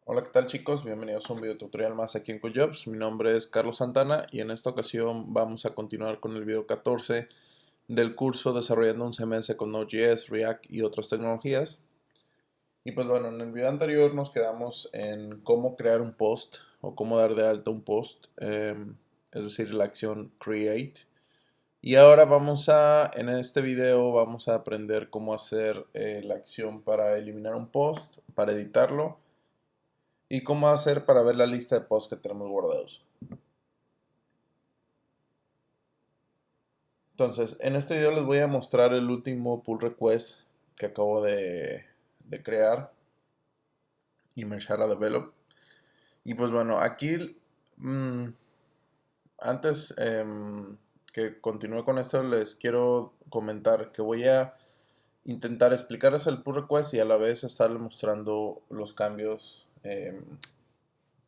Hola, ¿qué tal chicos? Bienvenidos a un video tutorial más aquí en QJobs. Mi nombre es Carlos Santana y en esta ocasión vamos a continuar con el video 14 del curso Desarrollando un CMS con Node.js, React y otras tecnologías. Y pues bueno, en el video anterior nos quedamos en cómo crear un post o cómo dar de alta un post, es decir, la acción create. Y ahora en este video vamos a aprender cómo hacer la acción para eliminar un post, para editarlo y cómo hacer para ver la lista de posts que tenemos guardados. Entonces, en este video les voy a mostrar el último pull request que acabo de crear y mergear a develop. Y pues bueno, aquí mmm, antes que continúe con esto les quiero comentar que voy a intentar explicarles el pull request y a la vez estarles mostrando los cambios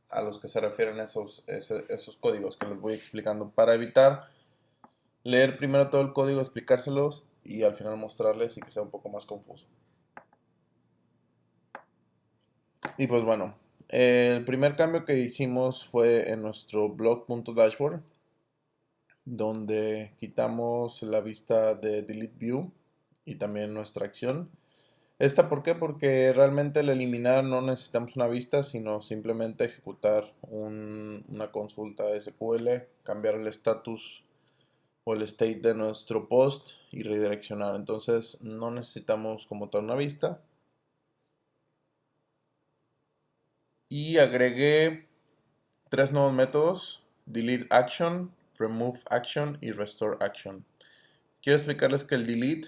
a los que se refieren esos códigos que les voy explicando para evitar leer primero todo el código, explicárselos y al final mostrarles y que sea un poco más confuso. Y pues bueno, el primer cambio que hicimos fue en nuestro blog.dashboard, donde quitamos la vista de delete view y también nuestra acción. ¿Esta por qué? Porque realmente al eliminar no necesitamos una vista, sino simplemente ejecutar una consulta SQL, cambiar el status o el state de nuestro post y redireccionar. Entonces no necesitamos como tal una vista. Y agregué tres nuevos métodos: delete action, remove action y restore action. Quiero explicarles que el delete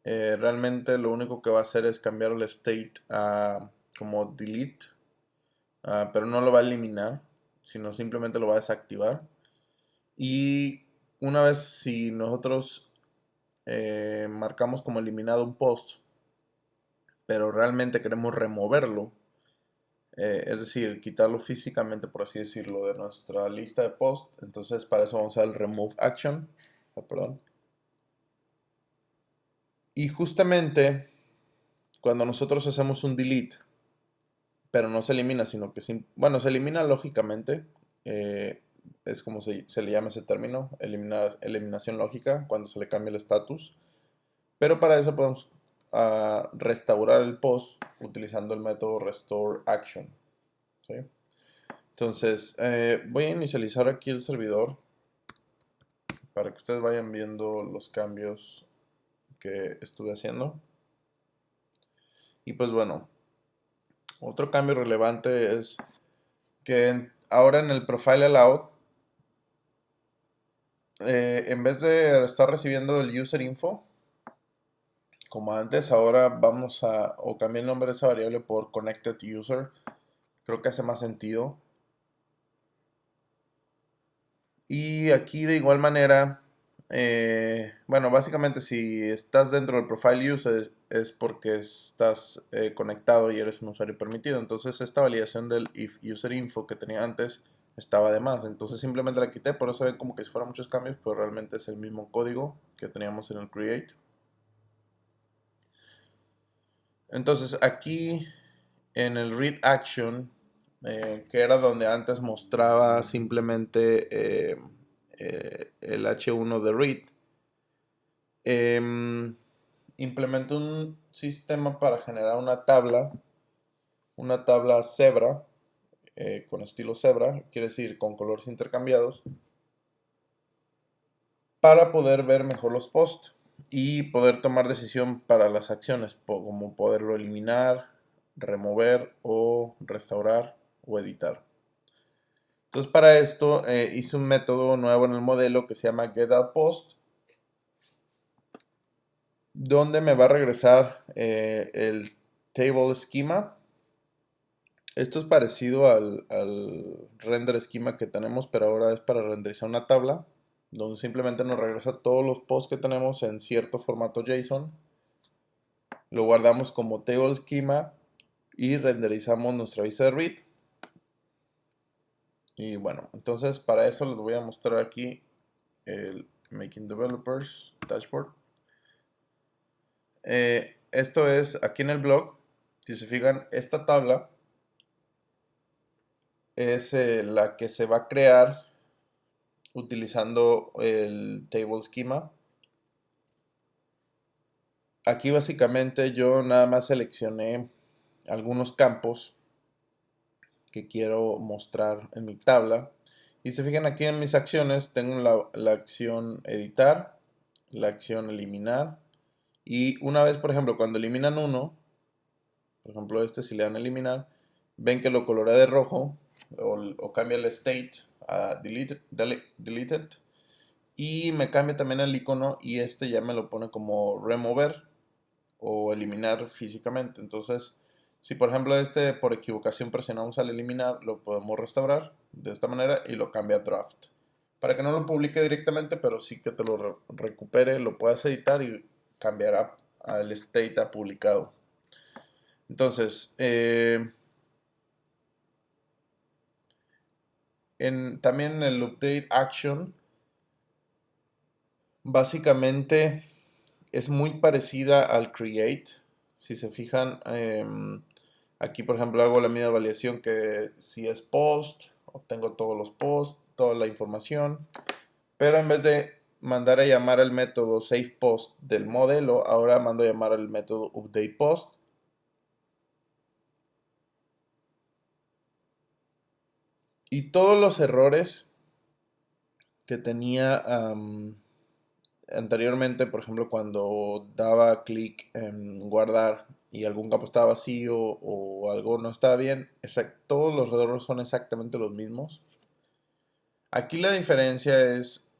realmente lo único que va a hacer es cambiar el state a como delete, pero no lo va a eliminar, sino simplemente lo va a desactivar. Y una vez si nosotros marcamos como eliminado un post, pero realmente queremos removerlo, es decir, quitarlo físicamente, por así decirlo, de nuestra lista de post. Entonces para eso vamos a usar el remove action. Perdón. Y justamente cuando nosotros hacemos un delete, pero no se elimina, sino que bueno, se elimina lógicamente, es como se le llama ese término, eliminación lógica, cuando se le cambia el status. Pero para eso podemos restaurar el post utilizando el método restore action. ¿Sí? Entonces, voy a inicializar aquí el servidor para que ustedes vayan viendo los cambios que estuve haciendo. Y pues bueno, otro cambio relevante es que ahora en el profile allowed, en vez de estar recibiendo el user info, como antes, ahora vamos o cambié el nombre de esa variable por connected user. Creo que hace más sentido. Y aquí de igual manera, bueno, básicamente si estás dentro del profile user es porque estás conectado y eres un usuario permitido. Entonces esta validación del if user info que tenía antes estaba de más. Entonces simplemente la quité, por eso ven como que si fueran muchos cambios, pero realmente es el mismo código que teníamos en el create. Entonces aquí en el read action, que era donde antes mostraba simplemente el H1 de read, implementé un sistema para generar una tabla Zebra, con estilo Zebra, quiere decir con colores intercambiados, para poder ver mejor los posts y poder tomar decisión para las acciones, como poderlo eliminar, remover o restaurar o editar. Entonces para esto hice un método nuevo en el modelo que se llama getOutPost, donde me va a regresar el table schema. Esto es parecido al render schema que tenemos, pero ahora es para renderizar una tabla, donde simplemente nos regresa todos los posts que tenemos en cierto formato JSON. Lo guardamos como table schema y renderizamos nuestra vista de read. Y bueno, entonces para eso les voy a mostrar aquí el Making Developers Dashboard. Esto es aquí en el blog. Si se fijan, esta tabla es la que se va a crear utilizando el table schema. Aquí básicamente yo nada más seleccioné algunos campos que quiero mostrar en mi tabla. Y se fijan aquí en mis acciones, tengo la acción editar, la acción eliminar. Y una vez, por ejemplo, cuando eliminan uno, por ejemplo este, si le dan a eliminar, ven que lo colorea de rojo o cambia el state a deleted. Y me cambia también el icono y este ya me lo pone como remover o eliminar físicamente. Entonces, si por ejemplo este por equivocación presionamos al eliminar, lo podemos restaurar de esta manera y lo cambia a draft. Para que no lo publique directamente, pero sí que te lo recupere, lo puedas editar y cambiará al state a publicado. Entonces, también en el update action, básicamente es muy parecida al create. Si se fijan, aquí por ejemplo hago la misma validación que si es post, obtengo todos los posts, toda la información, pero en vez de mandar a llamar al método savePost del modelo, ahora mando a llamar al método updatePost. Y todos los errores que tenía anteriormente, por ejemplo, cuando daba clic en guardar y algún campo estaba vacío o algo no estaba bien, todos los errores son exactamente los mismos. Aquí la diferencia es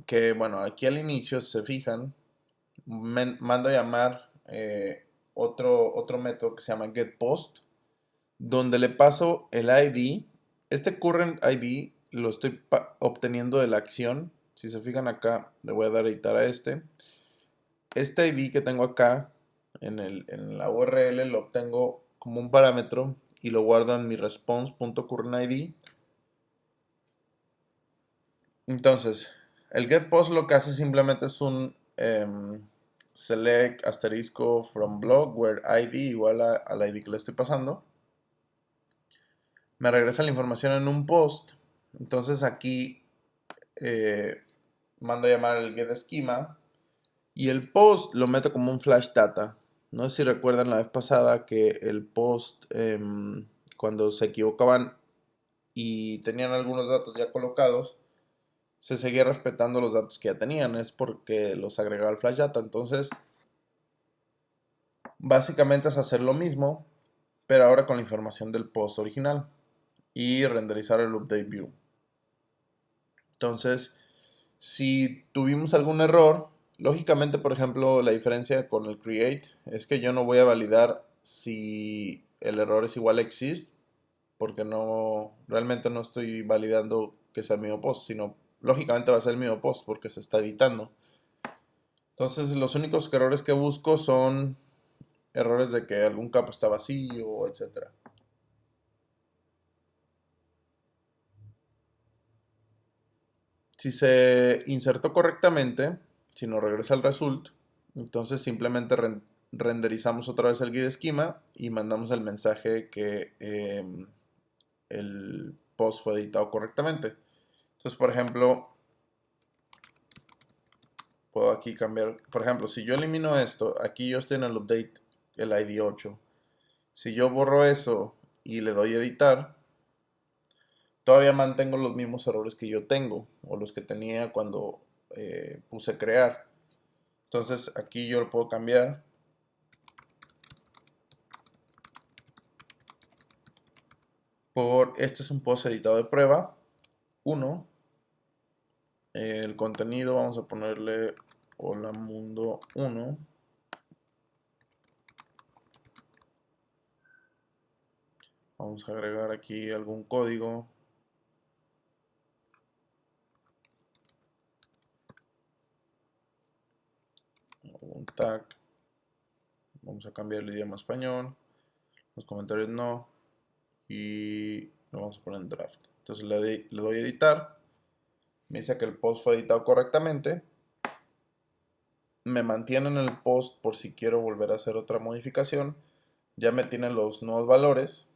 que, bueno, aquí al inicio, si se fijan, mando a llamar otro método que se llama getPost, donde le paso el ID. Este current ID lo estoy obteniendo de la acción. Si se fijan acá, le voy a dar a editar a este. Este ID que tengo acá en la URL lo obtengo como un parámetro y lo guardo en mi response.currentID. Entonces, el getPost lo que hace simplemente es un select asterisco from block where ID igual al ID que le estoy pasando. Me regresa la información en un post. Entonces aquí mando a llamar el getSchema y el post lo meto como un flash data. No sé si recuerdan la vez pasada que el post, cuando se equivocaban y tenían algunos datos ya colocados, se seguía respetando los datos que ya tenían. Es porque los agregaba al flash data. Entonces, básicamente es hacer lo mismo, pero ahora con la información del post original y renderizar el update view. Entonces, si tuvimos algún error, lógicamente, por ejemplo, la diferencia con el create es que yo no voy a validar si el error es igual a exist, porque realmente no estoy validando que sea el mismo post, sino lógicamente va a ser el mismo post porque se está editando. Entonces, los únicos errores que busco son errores de que algún campo está vacío, etcétera. Si se insertó correctamente, si nos regresa el result, entonces simplemente renderizamos otra vez el guide esquema y mandamos el mensaje que el post fue editado correctamente. Entonces, por ejemplo, puedo aquí cambiar, por ejemplo, si yo elimino esto, aquí yo estoy en el update, el ID 8. Si yo borro eso y le doy editar, todavía mantengo los mismos errores que yo tengo o los que tenía cuando puse crear. Entonces aquí yo lo puedo cambiar por, este es un post editado de prueba 1. El contenido vamos a ponerle hola mundo 1. Vamos a agregar aquí algún código. Un tag. Vamos a cambiar el idioma a español. Los comentarios no. Y lo vamos a poner en draft. Entonces le doy a editar. Me dice que el post fue editado correctamente. Me mantiene en el post por si quiero volver a hacer otra modificación. Ya me tienen los nuevos valores.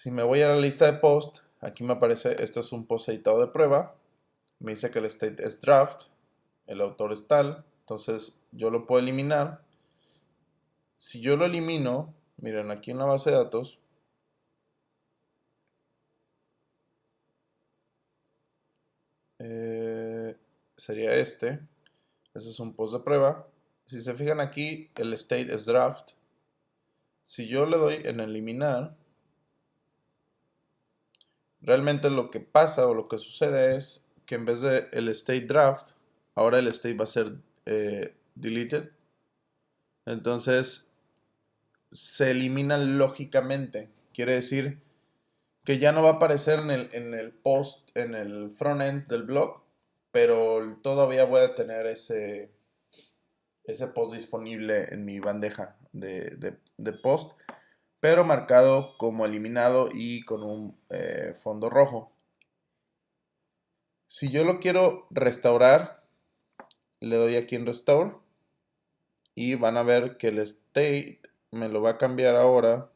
Si me voy a la lista de post, aquí me aparece, este es un post editado de prueba. Me dice que el state es draft, el autor es tal, entonces yo lo puedo eliminar. Si yo lo elimino, miren aquí en la base de datos, sería este. Ese es un post de prueba. Si se fijan aquí, el state es draft. Si yo le doy en eliminar, realmente lo que pasa o lo que sucede es que en vez de el state draft, ahora el state va a ser deleted. Entonces se elimina lógicamente. Quiere decir que ya no va a aparecer en el post, en el frontend del blog, pero todavía voy a tener ese post disponible en mi bandeja de post, pero marcado como eliminado y con un fondo rojo. Si yo lo quiero restaurar, le doy aquí en Restore y van a ver que el state me lo va a cambiar ahora.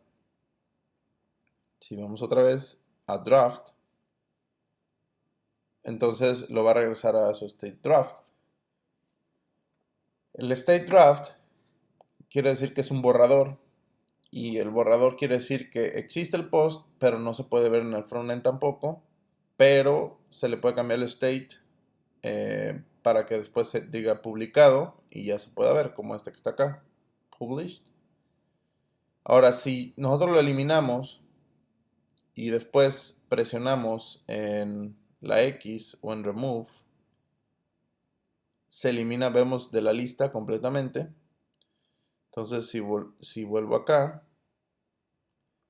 Si vamos otra vez a Draft, entonces lo va a regresar a su state draft. El state draft quiere decir que es un borrador y el borrador quiere decir que existe el post, pero no se puede ver en el frontend tampoco, pero se le puede cambiar el state para que después se diga publicado y ya se pueda ver, como este que está acá, published. Ahora, si nosotros lo eliminamos y después presionamos en la X o en remove, se elimina, vemos de la lista completamente. Entonces, si vuelvo acá,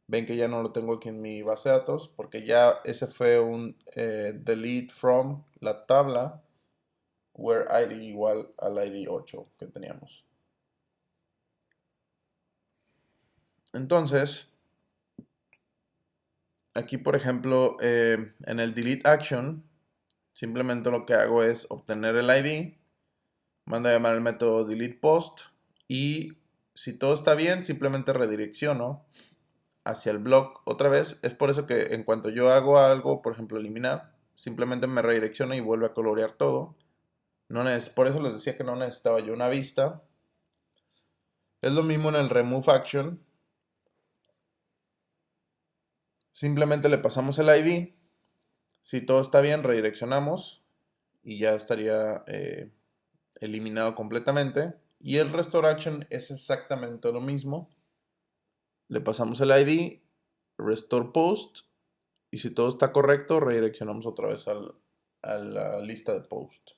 ven que ya no lo tengo aquí en mi base de datos, porque ya ese fue un delete from la tabla where ID igual al ID 8 que teníamos. Entonces, aquí por ejemplo, en el delete action, simplemente lo que hago es obtener el ID, mando a llamar el método delete post y si todo está bien, simplemente redirecciono hacia el blog otra vez. Es por eso que en cuanto yo hago algo, por ejemplo eliminar, simplemente me redirecciona y vuelve a colorear todo. Por eso les decía que no necesitaba yo una vista. Es lo mismo en el remove action. Simplemente le pasamos el ID. Si todo está bien, redireccionamos y ya estaría eliminado completamente. Y el restore action es exactamente lo mismo. Le pasamos el ID, restore post, y si todo está correcto, redireccionamos otra vez a la lista de post.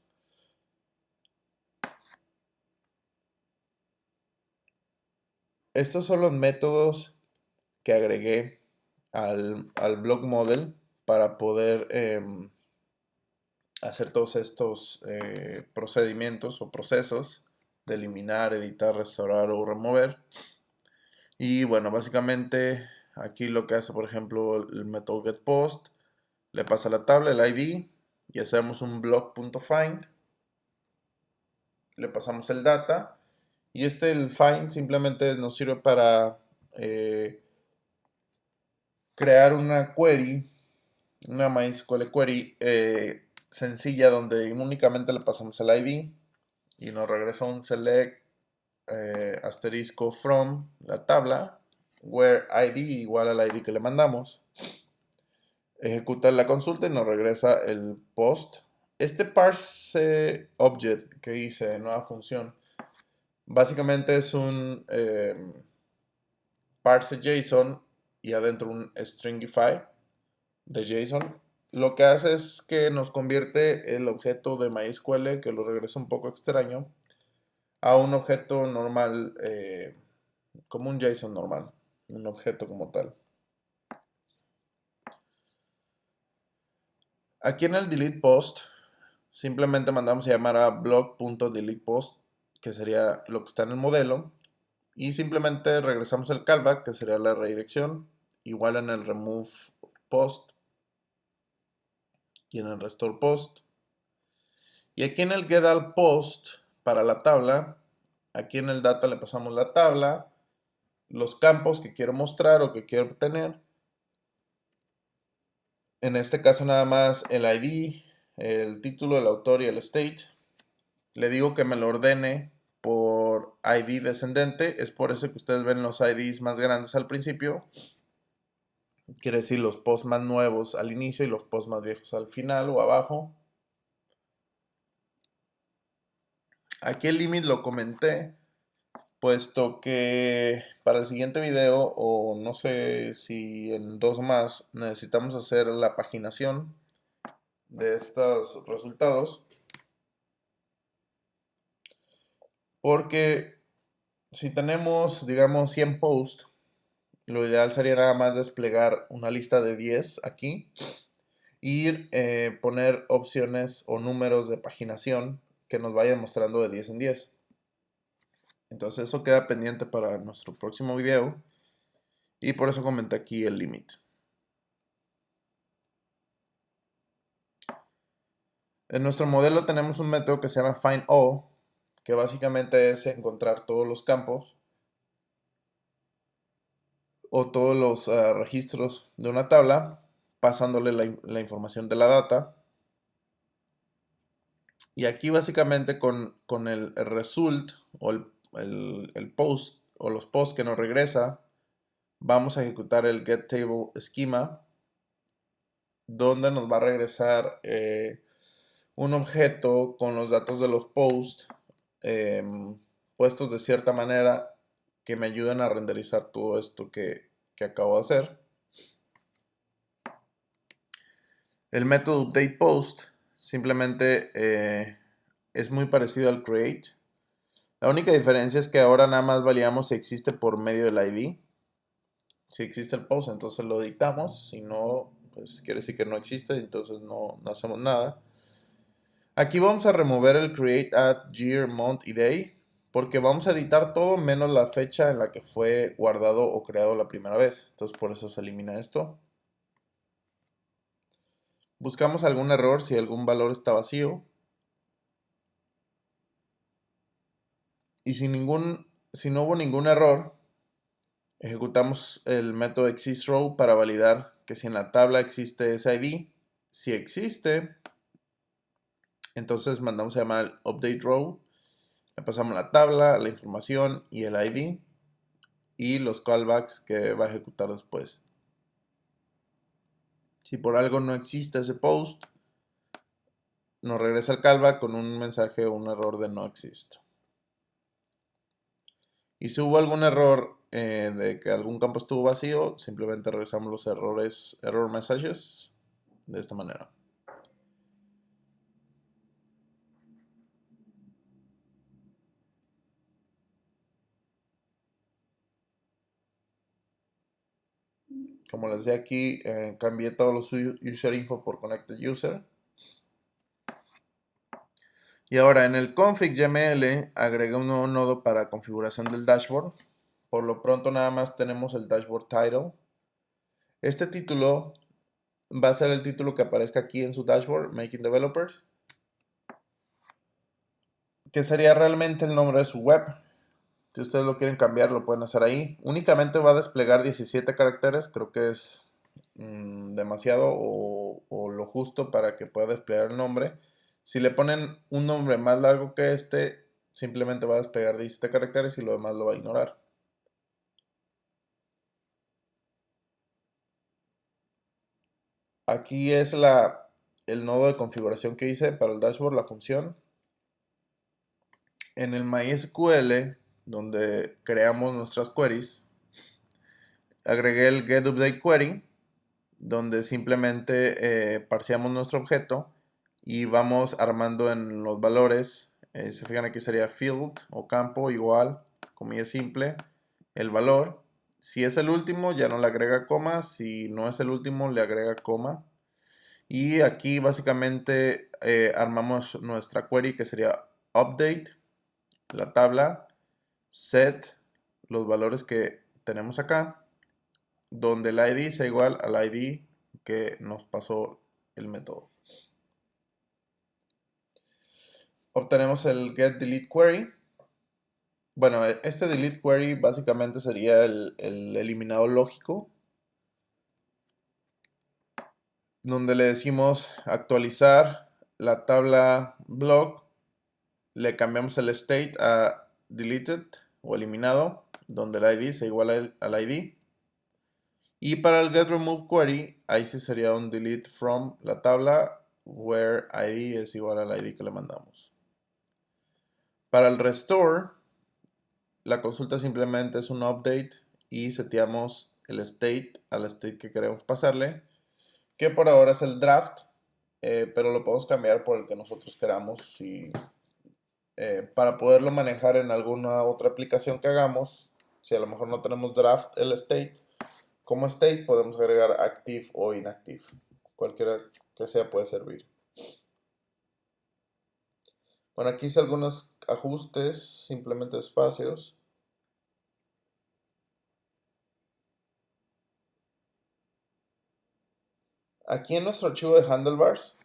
Estos son los métodos que agregué al blog model para poder hacer todos estos procedimientos o procesos de eliminar, editar, restaurar o remover. Y bueno, básicamente aquí lo que hace, por ejemplo, el método getPost, le pasa la tabla, el ID, y hacemos un blog.find, le pasamos el data, y el find simplemente nos sirve para crear una query, una MySQL query sencilla donde únicamente le pasamos el ID y nos regresa un select asterisco from la tabla where ID igual al ID que le mandamos. Ejecuta la consulta y nos regresa el post. Este parse object que hice, nueva función, básicamente es un parse JSON y adentro un stringify de JSON. Lo que hace es que nos convierte el objeto de MySQL, que lo regresa un poco extraño, a un objeto normal, como un JSON normal, un objeto como tal. Aquí en el delete post, simplemente mandamos a llamar a blog.deletePost, que sería lo que está en el modelo, y simplemente regresamos el callback, que sería la redirección, igual en el remove post y en el restore post. Y aquí en el getAllPost para la tabla, aquí en el data le pasamos la tabla, los campos que quiero mostrar o que quiero obtener, En este caso nada más el ID, el título, el autor y el state. Le digo que me lo ordene por ID descendente. Es por eso que ustedes ven los IDs más grandes al principio. Quiere decir los posts más nuevos al inicio y los posts más viejos al final o abajo. Aquí el límite lo comenté, puesto que para el siguiente video, o no sé si en dos más, necesitamos hacer la paginación de estos resultados. Porque si tenemos, digamos, 100 posts, lo ideal sería nada más desplegar una lista de 10 aquí. Y poner opciones o números de paginación que nos vayan mostrando de 10 en 10. Entonces eso queda pendiente para nuestro próximo video. Y por eso comenté aquí el límite. En nuestro modelo tenemos un método que se llama findAll, que básicamente es encontrar todos los campos o todos los registros de una tabla, pasándole la información de la data. Y aquí básicamente con el result o el post o los posts que nos regresa, vamos a ejecutar el getTable schema, donde nos va a regresar un objeto con los datos de los posts puestos de cierta manera que me ayuden a renderizar todo esto que acabo de hacer. El método updatePost simplemente es muy parecido al create. La única diferencia es que ahora nada más validamos si existe por medio del ID. Si existe el post, entonces lo dictamos. Si no, pues quiere decir que no existe, entonces no hacemos nada. Aquí vamos a remover el create at year, month y day, porque vamos a editar todo menos la fecha en la que fue guardado o creado la primera vez. Entonces por eso se elimina esto. Buscamos algún error si algún valor está vacío. Y si no hubo ningún error, ejecutamos el método existRow para validar que si en la tabla existe ese ID. Si existe, entonces mandamos a llamar el updateRow. Le pasamos la tabla, la información y el ID y los callbacks que va a ejecutar después. Si por algo no existe ese post, nos regresa el callback con un mensaje o un error de no existe. Y si hubo algún error de que algún campo estuvo vacío, simplemente regresamos los error messages de esta manera. Como les decía aquí, cambié todos los user info por connected user. Y ahora en el config.yml agregué un nuevo nodo para configuración del dashboard. Por lo pronto nada más tenemos el dashboard title. Este título va a ser el título que aparezca aquí en su dashboard, Making Developers, que sería realmente el nombre de su web. Si ustedes lo quieren cambiar, lo pueden hacer ahí. Únicamente va a desplegar 17 caracteres, creo que es demasiado o lo justo para que pueda desplegar el nombre. Si le ponen un nombre más largo que este, simplemente va a desplegar 17 caracteres y lo demás lo va a ignorar. Aquí es el nodo de configuración que hice para el dashboard, la función. En el MySQL, donde creamos nuestras queries, agregué el getUpdateQuery, donde simplemente parseamos nuestro objeto y vamos armando en los valores. Se fijan aquí sería field o campo igual, comilla simple, el valor. Si es el último ya no le agrega coma, si no es el último le agrega coma. Y aquí básicamente armamos nuestra query que sería update, la tabla, set, los valores que tenemos acá, donde el ID sea igual al ID que nos pasó el método. Obtenemos el getDeleteQuery. Bueno, este deleteQuery básicamente sería el eliminado lógico. donde le decimos actualizar la tabla block, le cambiamos el state a deleted o eliminado, donde el ID sea igual al ID. Y para el getRemoveQuery, ahí sí sería un delete from la tabla where ID es igual al ID que le mandamos. Para el restore, la consulta simplemente es un update y seteamos el state al state que queremos pasarle, que por ahora es el draft, pero lo podemos cambiar por el que nosotros queramos para poderlo manejar en alguna otra aplicación que hagamos. Si a lo mejor no tenemos draft el state, como state podemos agregar active o inactive. Cualquiera que sea puede servir. Bueno, aquí hice algunos ajustes, simplemente espacios. Aquí en nuestro archivo de handlebars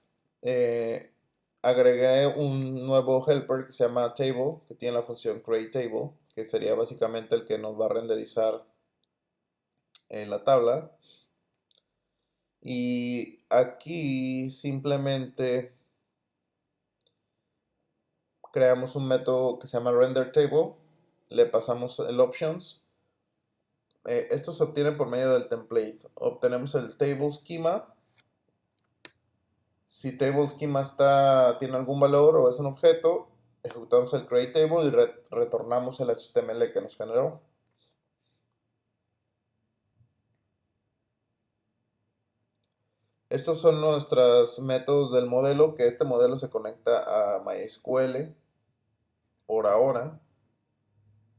agregué un nuevo helper que se llama table, que tiene la función createTable, que sería básicamente el que nos va a renderizar en la tabla. Y aquí simplemente creamos un método que se llama renderTable, le pasamos el options. Esto se obtiene por medio del template. Obtenemos el table schema. Si table schema tiene algún valor o es un objeto, ejecutamos el createTable y retornamos el HTML que nos generó. Estos son nuestros métodos del modelo, que este modelo se conecta a MySQL por ahora,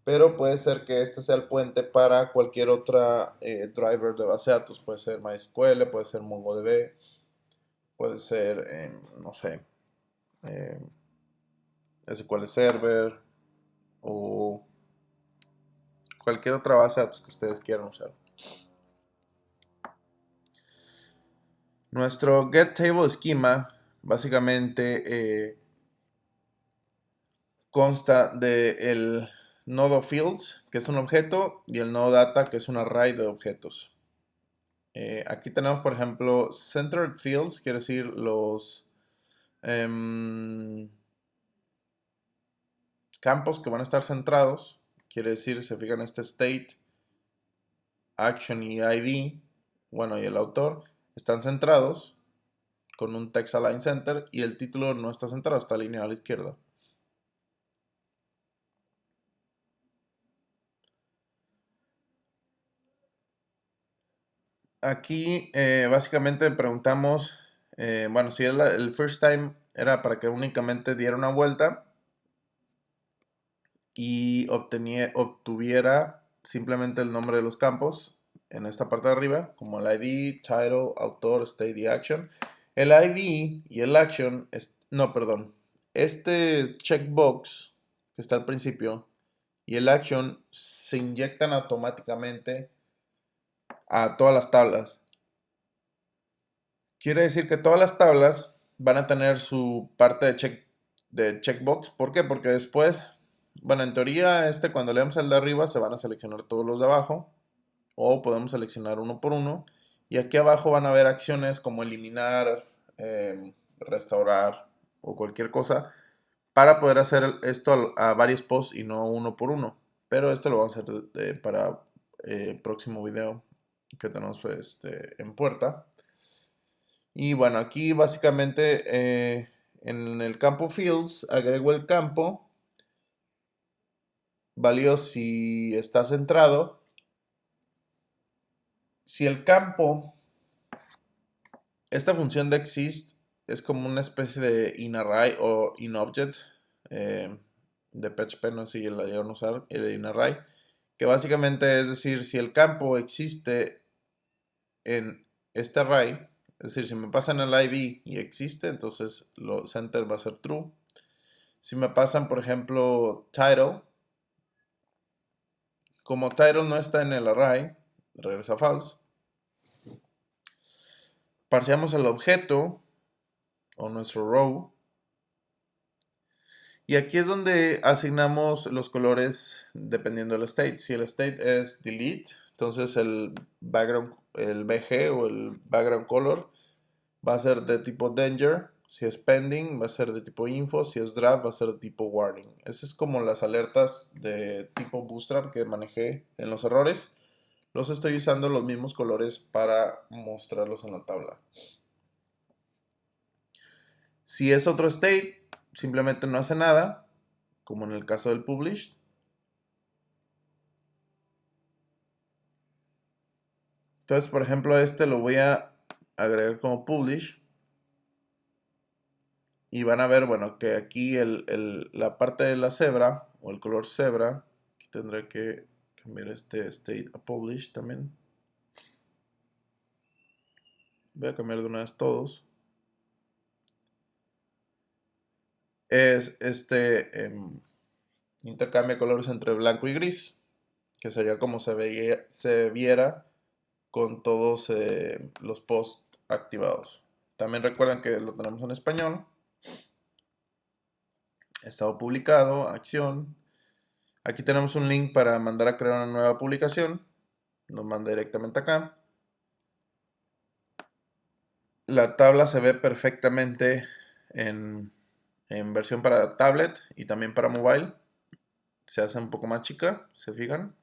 pero puede ser que este sea el puente para cualquier otra driver de base de datos. Puede ser MySQL, puede ser MongoDB, puede ser, no sé, SQL Server o cualquier otra base de datos que ustedes quieran usar. Nuestro getTable schema básicamente consta del nodo fields, que es un objeto, y el nodo data, que es un array de objetos. Aquí tenemos, por ejemplo, centered fields, quiere decir los campos que van a estar centrados. Quiere decir, se fijan, este state, action y ID, bueno, y el autor, están centrados con un text align center, y el título no está centrado, está alineado a la izquierda. Aquí básicamente preguntamos, bueno, si el first time era para que únicamente diera una vuelta y obtuviera simplemente el nombre de los campos en esta parte de arriba, como el ID, title, autor, state y action. El ID y el action, no, perdón, este checkbox que está al principio y el action se inyectan automáticamente a todas las tablas. Quiere decir que todas las tablas van a tener su parte de checkbox. ¿Por qué? Porque después, bueno, en teoría cuando leemos el de arriba se van a seleccionar todos los de abajo, o podemos seleccionar uno por uno, y aquí abajo van a haber acciones como eliminar, restaurar o cualquier cosa para poder hacer esto a varios posts y no uno por uno. Pero esto lo vamos a hacer para próximo video que tenemos en puerta. Y bueno, aquí básicamente en el campo fields agrego el campo válido si está centrado. Si el campo, esta función de exist es como una especie de inArray o inObject de PHP, no sé si la llegaron a usar, el inArray, que básicamente es decir, si el campo existe en este array, es decir, si me pasan el ID y existe, entonces center va a ser true. Si me pasan, por ejemplo, title, como title no está en el array, regresa false. Parseamos el objeto o nuestro row. Y aquí es donde asignamos los colores dependiendo del state. Si el state es delete, entonces el background, el BG o el background color va a ser de tipo danger. Si es pending, va a ser de tipo info. Si es draft, va a ser de tipo warning. Esas es como las alertas de tipo bootstrap que manejé en los errores. Los estoy usando los mismos colores para mostrarlos en la tabla. Si es otro state, simplemente no hace nada, como en el caso del publish. Entonces, por ejemplo, este lo voy a agregar como publish. Y van a ver, bueno, que aquí la parte de la cebra, o el color cebra, aquí tendré que cambiar este state a publish también. Voy a cambiar de una vez todos. Es este intercambio de colores entre blanco y gris, que sería como se viera con todos los posts activados. También recuerden que lo tenemos en español. Estado publicado, acción. Aquí tenemos un link para mandar a crear una nueva publicación. Nos manda directamente acá. La tabla se ve perfectamente en versión para tablet y también para mobile. Se hace un poco más chica, se fijan.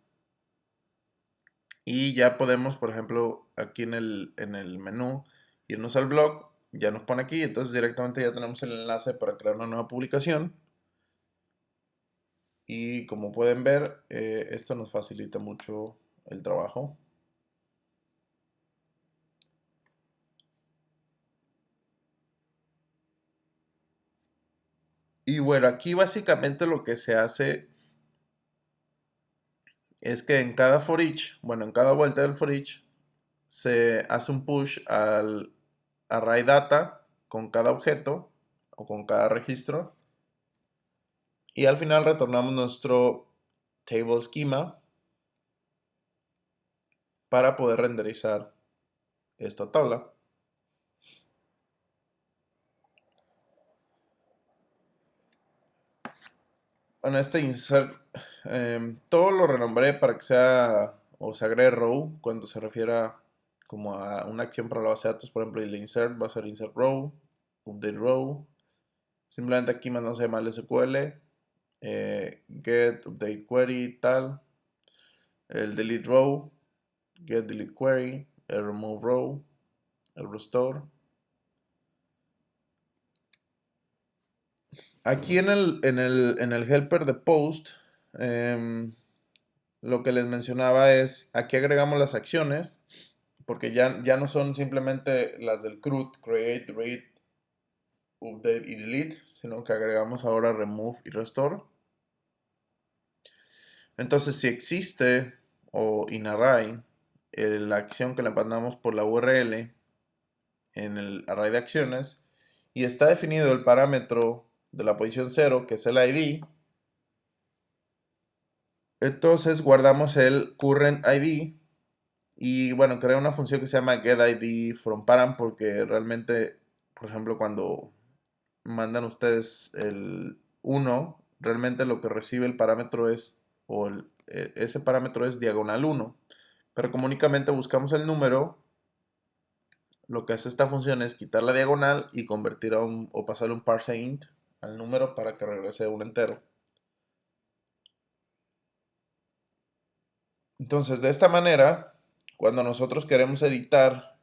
Y ya podemos, por ejemplo, aquí en el menú, irnos al blog. Ya nos pone aquí, entonces directamente ya tenemos el enlace para crear una nueva publicación. Y como pueden ver, esto nos facilita mucho el trabajo. Y bueno, aquí básicamente lo que se hace es que en cada for each, bueno, en cada vuelta del for each, se hace un push al array data con cada objeto o con cada registro. Y al final retornamos nuestro table schema para poder renderizar esta tabla. Bueno, este insert, todo lo renombré para que sea o se agregue row cuando se refiera como a una acción para la base de datos. Por ejemplo, el insert va a ser insert row, update row. Simplemente aquí mandamos a llamar SQL, get, update query, tal. El delete row, get delete query, el remove row, el restore. Aquí en el helper de post, lo que les mencionaba es, aquí agregamos las acciones, porque ya no son simplemente las del CRUD, create, read, update y delete, sino que agregamos ahora remove y restore. Entonces, si existe o in array la acción que le mandamos por la URL en el array de acciones y está definido el parámetro de la posición 0, que es el ID, entonces guardamos el current ID y bueno, crea una función que se llama getID from param porque realmente, por ejemplo, cuando mandan ustedes el 1, realmente lo que recibe el parámetro es, ese parámetro es diagonal 1. Pero como únicamente buscamos el número, lo que hace esta función es quitar la diagonal y convertir o pasarle un parse int al número para que regrese un entero. Entonces, de esta manera, cuando nosotros queremos editar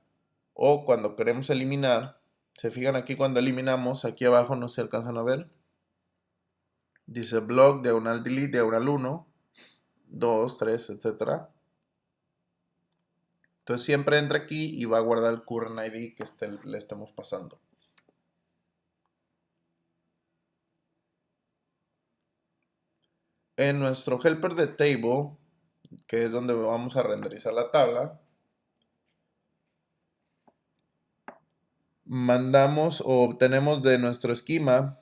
o cuando queremos eliminar, se fijan aquí cuando eliminamos, aquí abajo no se alcanzan a ver. Dice block, diagonal delete, diagonal 1, 2, 3, etc. Entonces siempre entra aquí y va a guardar el current ID que le estemos pasando. En nuestro helper de table, que es donde vamos a renderizar la tabla, mandamos o obtenemos de nuestro esquema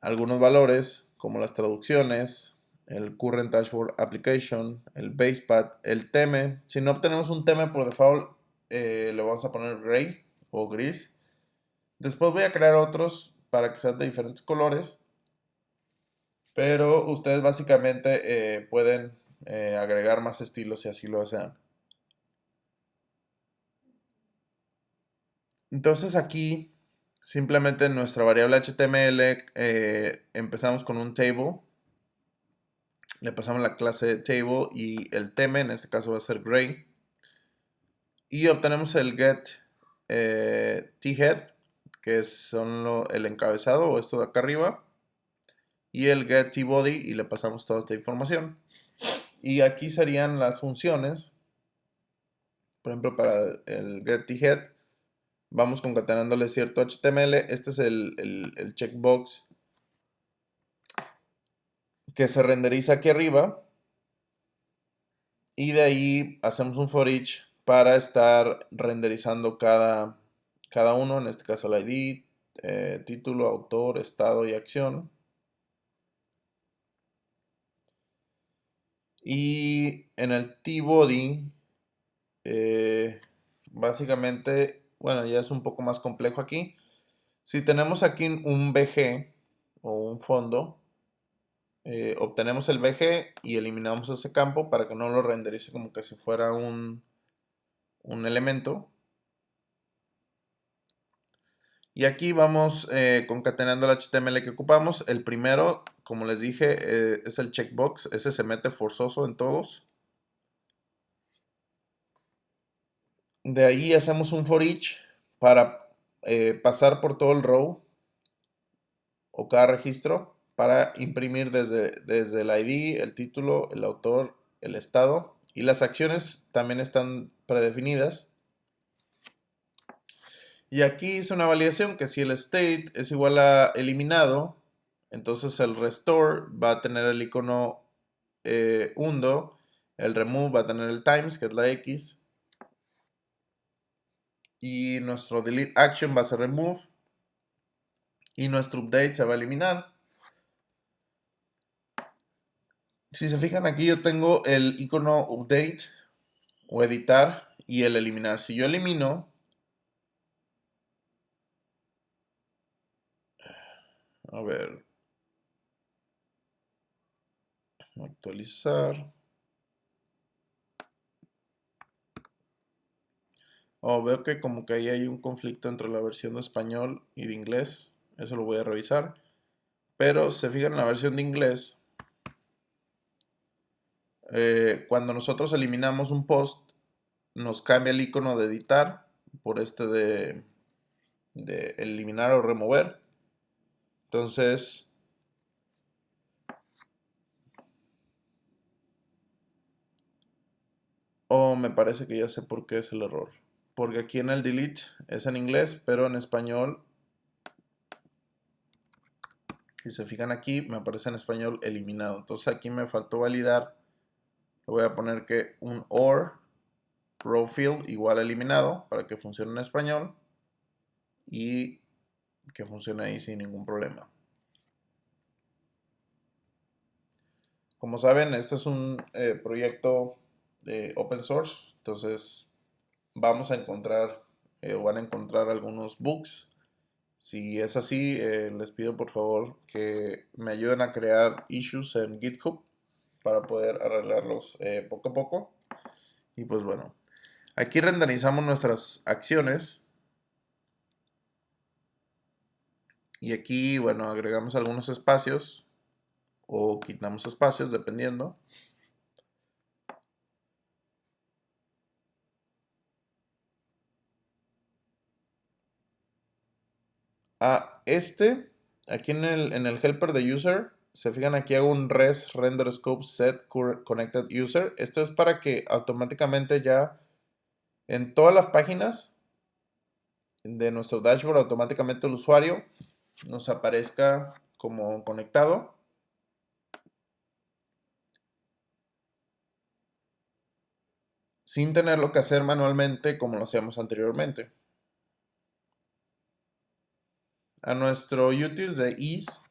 algunos valores como las traducciones, el current dashboard application, el basepath, el theme. Si no obtenemos un theme por default, le vamos a poner gray o gris. Después voy a crear otros para que sean de diferentes colores. Pero ustedes básicamente pueden agregar más estilos si así lo desean. Entonces aquí simplemente en nuestra variable HTML empezamos con un table, le pasamos la clase table y el tema, en este caso va a ser gray, y obtenemos el get thead, que son el encabezado o esto de acá arriba, y el get tbody, y le pasamos toda esta información. Y aquí serían las funciones. Por ejemplo, para el get thead vamos concatenándole cierto HTML. Este es el checkbox que se renderiza aquí arriba. Y de ahí hacemos un for each para estar renderizando cada uno. En este caso el ID, título, autor, estado y acción. Y en el tbody, básicamente, bueno, ya es un poco más complejo aquí. Si tenemos aquí un BG o un fondo, obtenemos el BG y eliminamos ese campo para que no lo renderice como que si fuera un elemento. Y aquí vamos concatenando el HTML que ocupamos. El primero, como les dije, es el checkbox. Ese se mete forzoso en todos. De ahí hacemos un for each para pasar por todo el row o cada registro para imprimir desde el ID, el título, el autor, el estado. Y las acciones también están predefinidas. Y aquí hice una validación que si el state es igual a eliminado, entonces el restore va a tener el icono undo, el remove va a tener el times, que es la X, y nuestro delete action va a ser remove, y nuestro update se va a eliminar. Si se fijan aquí yo tengo el icono update o editar y el eliminar. Si yo elimino, a ver, actualizar. Oh, veo que como que ahí hay un conflicto entre la versión de español y de inglés. Eso lo voy a revisar. Pero se fijan en la versión de inglés. Cuando nosotros eliminamos un post, nos cambia el icono de editar por este de eliminar o remover. Entonces, me parece que ya sé por qué es el error. Porque aquí en el delete es en inglés, pero en español, si se fijan aquí, me aparece en español eliminado. Entonces aquí me faltó validar. Le voy a poner que un or row field igual a eliminado para que funcione en español y que funcione ahí sin ningún problema. Como saben, este es un proyecto de open source, entonces vamos a encontrar o van a encontrar algunos bugs. Si es así, les pido por favor que me ayuden a crear issues en GitHub para poder arreglarlos poco a poco. Y pues bueno, aquí renderizamos nuestras acciones. Y aquí, bueno, agregamos algunos espacios o quitamos espacios dependiendo. Aquí en el helper de user, se fijan aquí hago un res render scope set connected user. Esto es para que automáticamente ya en todas las páginas de nuestro dashboard, automáticamente el usuario nos aparezca como conectado. Sin tenerlo que hacer manualmente como lo hacíamos anteriormente. A nuestro utils de is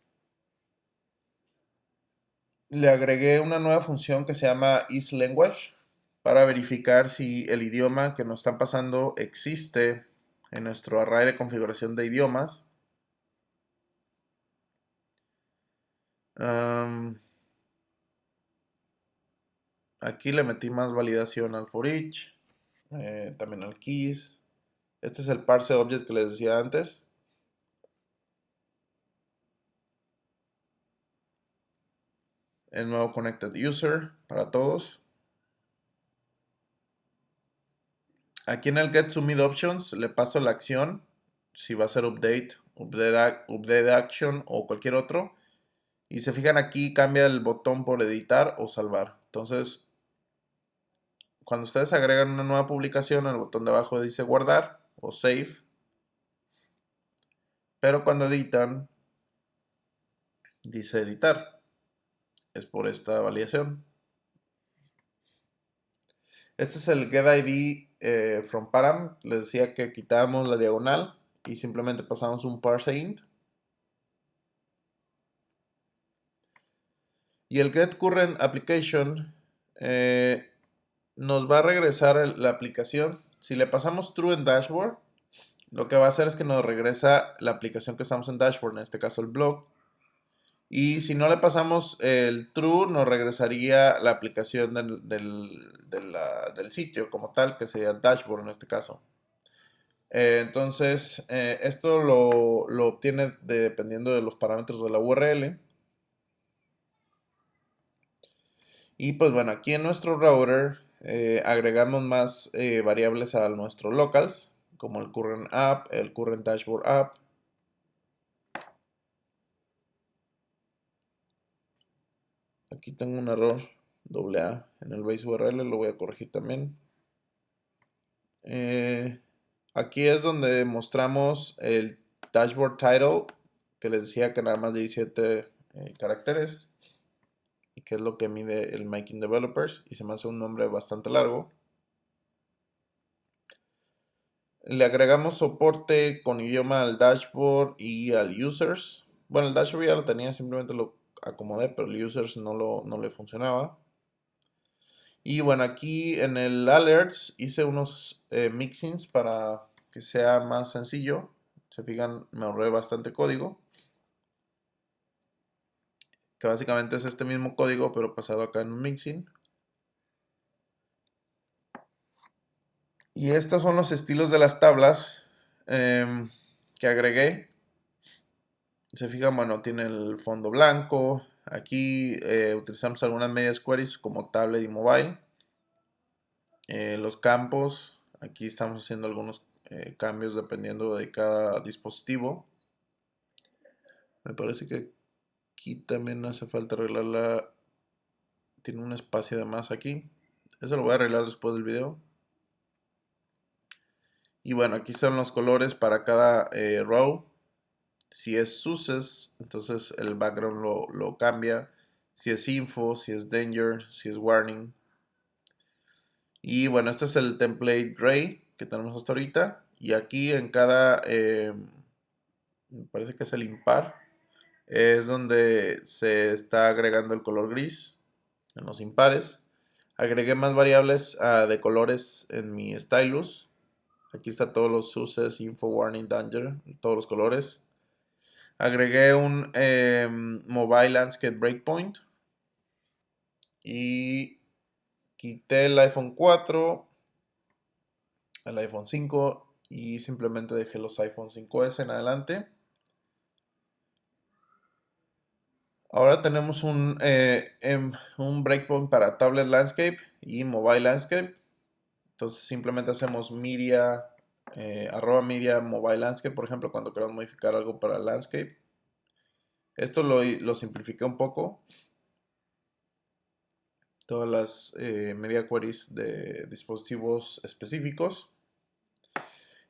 le agregué una nueva función que se llama isLanguage para verificar si el idioma que nos están pasando existe en nuestro array de configuración de idiomas. Aquí le metí más validación al for each, también al keys. Este es el parse object que les decía antes. El nuevo connected user para todos. Aquí en el get submit options le paso la acción, si va a ser update action o cualquier otro. Y se fijan aquí cambia el botón por editar o salvar. Entonces, cuando ustedes agregan una nueva publicación, el botón de abajo dice guardar o save. Pero cuando editan, dice editar. Es por esta validación. Este es el getID from param. Les decía que quitamos la diagonal y simplemente pasamos un parse int. Y el getCurrentApplication nos va a regresar la aplicación. Si le pasamos true en dashboard, lo que va a hacer es que nos regresa la aplicación que estamos en dashboard, en este caso el blog. Y si no le pasamos el true, nos regresaría la aplicación del sitio como tal, que sería el dashboard en este caso. Entonces, esto lo obtiene dependiendo de los parámetros de la URL. Y pues bueno, aquí en nuestro router agregamos más variables a nuestro locals, como el current app, el current dashboard app. Aquí tengo un error AA en el base URL, lo voy a corregir también. Aquí es donde mostramos el dashboard title, que les decía que nada más de 17 caracteres, y que es lo que mide el Making Developers, y se me hace un nombre bastante largo. Le agregamos soporte con idioma al dashboard y al users. Bueno, el dashboard ya lo tenía, simplemente lo acomodé, pero el users no le funcionaba. Y bueno, aquí en el alerts hice unos mixins para que sea más sencillo. Se fijan, me ahorré bastante código. Que básicamente es este mismo código, pero pasado acá en un mixin. Y estos son los estilos de las tablas que agregué. Se fijan, bueno, tiene el fondo blanco. Aquí utilizamos algunas medias queries como tablet y mobile. Los campos, aquí estamos haciendo algunos cambios dependiendo de cada dispositivo. Me parece que aquí también hace falta arreglarla. Tiene un espacio de más aquí. Eso lo voy a arreglar después del video. Y bueno, aquí son los colores para cada row. Si es SUSES, entonces el background lo cambia. Si es info, si es danger, si es warning. Y bueno, este es el template gray que tenemos hasta ahorita. Y aquí en cada, me parece que es el impar, es donde se está agregando el color gris en los impares. Agregué más variables de colores en mi stylus. Aquí está todos los SUSES, info, warning, danger, todos los colores. Agregué un mobile landscape breakpoint y quité el iPhone 4, el iPhone 5 y simplemente dejé los iPhone 5S en adelante. Ahora tenemos un breakpoint para tablet landscape y mobile landscape. Entonces simplemente hacemos media, arroba media mobile landscape, por ejemplo, cuando queramos modificar algo para landscape. Esto lo simplifiqué un poco. Todas las media queries de dispositivos específicos.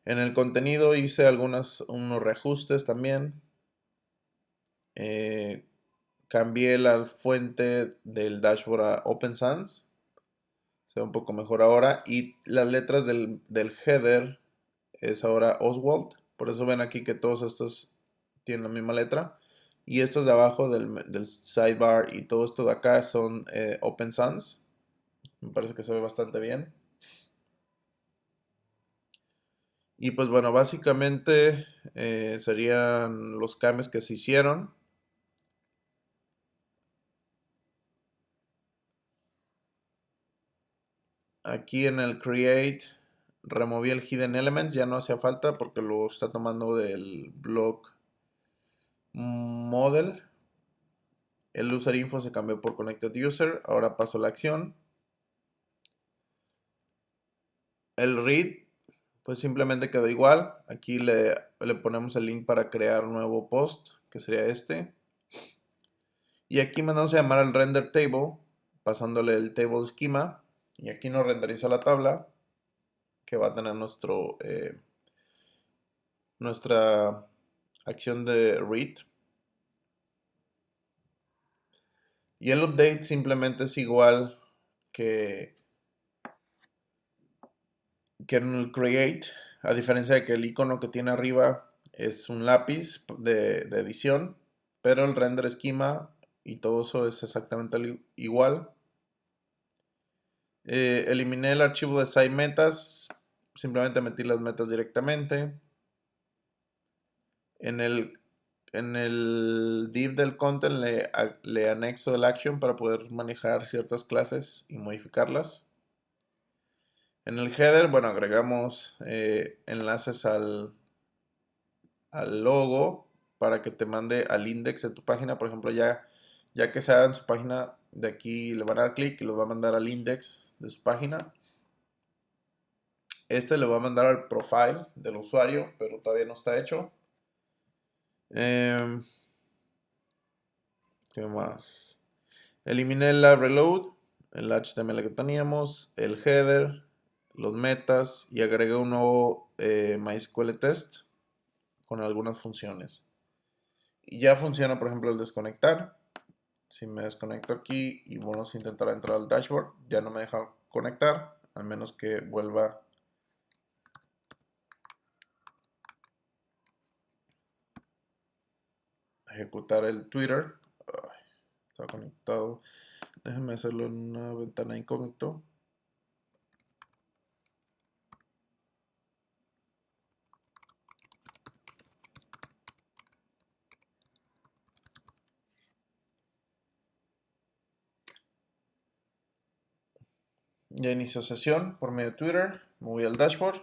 En el contenido hice unos reajustes también. Cambié la fuente del dashboard a Open Sans. Se ve un poco mejor ahora. Y las letras del header es ahora Oswald. Por eso ven aquí que todos estos tienen la misma letra. Y estos de abajo del sidebar y todo esto de acá son Open Sans. Me parece que se ve bastante bien. Y pues bueno, básicamente serían los cambios que se hicieron. Aquí en el Create removí el Hidden Elements, ya no hacía falta porque lo está tomando del blog Model. El user info se cambió por Connected User. Ahora paso a la acción. El read, pues simplemente quedó igual. Aquí le ponemos el link para crear un nuevo post, que sería este. Y aquí mandamos a llamar al render table, pasándole el table schema. Y aquí nos renderiza la tabla que va a tener nuestra acción de read. Y el update simplemente es igual que en el create, a diferencia de que el icono que tiene arriba es un lápiz de edición, pero el render esquema y todo eso es exactamente igual. Eliminé el archivo de site metas, simplemente metí las metas directamente. En el div del content le anexo el action para poder manejar ciertas clases y modificarlas. En el header, bueno, agregamos enlaces al logo para que te mande al index de tu página. Por ejemplo, ya que sea en su página, de aquí le van a dar clic y los va a mandar al index de su página. Este le va a mandar al profile del usuario, pero todavía no está hecho. ¿Qué más? Eliminé la reload, el HTML que teníamos, el header, los metas y agregué un nuevo MySQL test con algunas funciones. Y ya funciona, por ejemplo, el desconectar. Si me desconecto aquí y vamos a intentar entrar al dashboard, ya no me deja conectar, al menos que vuelva a ejecutar el Twitter. Ay, está conectado. Déjenme hacerlo en una ventana incógnito. Ya inició sesión por medio de Twitter. Me voy al dashboard.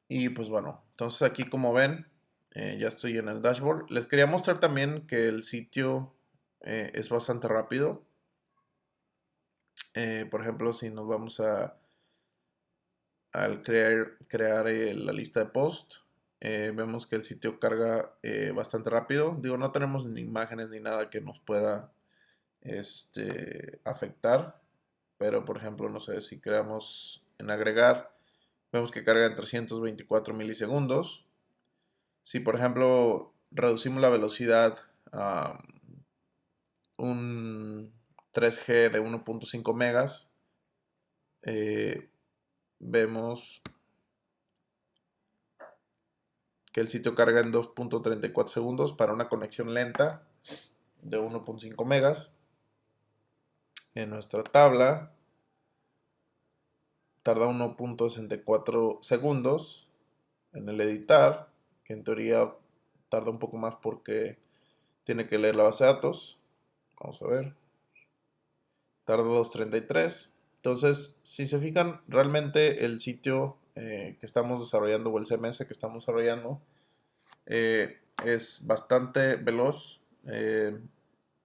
Y pues bueno, entonces aquí como ven, ya estoy en el dashboard. Les quería mostrar también que el sitio es bastante rápido. Por ejemplo, si nos vamos al crear la lista de post, vemos que el sitio carga bastante rápido. Digo, no tenemos ni imágenes ni nada que nos pueda afectar. Pero por ejemplo, no sé, si creamos en agregar, vemos que carga en 324 milisegundos. Si por ejemplo reducimos la velocidad a un 3G de 1.5 megas, vemos que el sitio carga en 2.34 segundos para una conexión lenta de 1.5 megas. En nuestra tabla tarda 1.64 segundos en el editar, que en teoría tarda un poco más porque tiene que leer la base de datos. Vamos a ver. Tarda 2.33. Entonces, si se fijan, realmente el sitio que estamos desarrollando o el CMS que estamos desarrollando es bastante veloz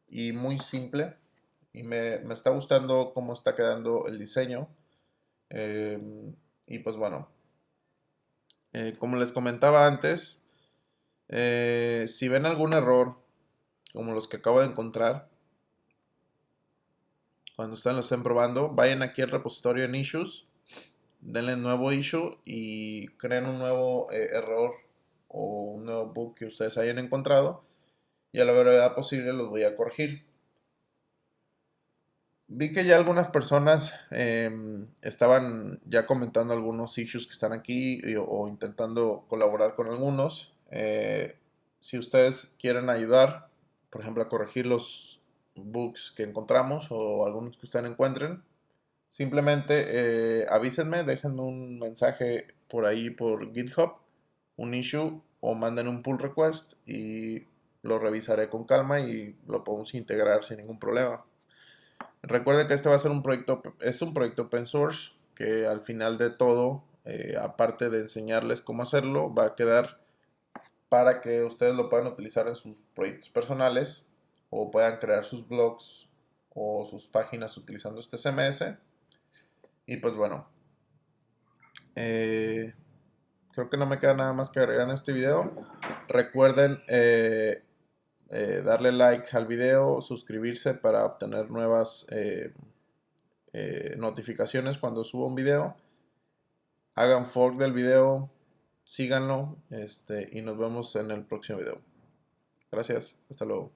y muy simple. Y me está gustando cómo está quedando el diseño. Y pues bueno, como les comentaba antes, si ven algún error como los que acabo de encontrar, cuando lo estén probando, vayan aquí al repositorio en issues, denle nuevo issue y creen un nuevo error o un nuevo bug que ustedes hayan encontrado y a la brevedad posible los voy a corregir. Vi que ya algunas personas estaban ya comentando algunos issues que están aquí o intentando colaborar con algunos. Si ustedes quieren ayudar, por ejemplo, a corregir los bugs que encontramos o algunos que ustedes encuentren, simplemente avísenme, dejen un mensaje por ahí por GitHub, un issue o manden un pull request y lo revisaré con calma y lo podemos integrar sin ningún problema. Recuerden que este va a ser un proyecto, es un proyecto open source que al final de todo aparte de enseñarles cómo hacerlo, va a quedar para que ustedes lo puedan utilizar en sus proyectos personales o puedan crear sus blogs o sus páginas utilizando este CMS. Y pues bueno, eh, creo que no me queda nada más que agregar en este video. Recuerden darle like al video, suscribirse para obtener nuevas notificaciones cuando suba un video. Hagan fork del video, síganlo y nos vemos en el próximo video. Gracias, hasta luego.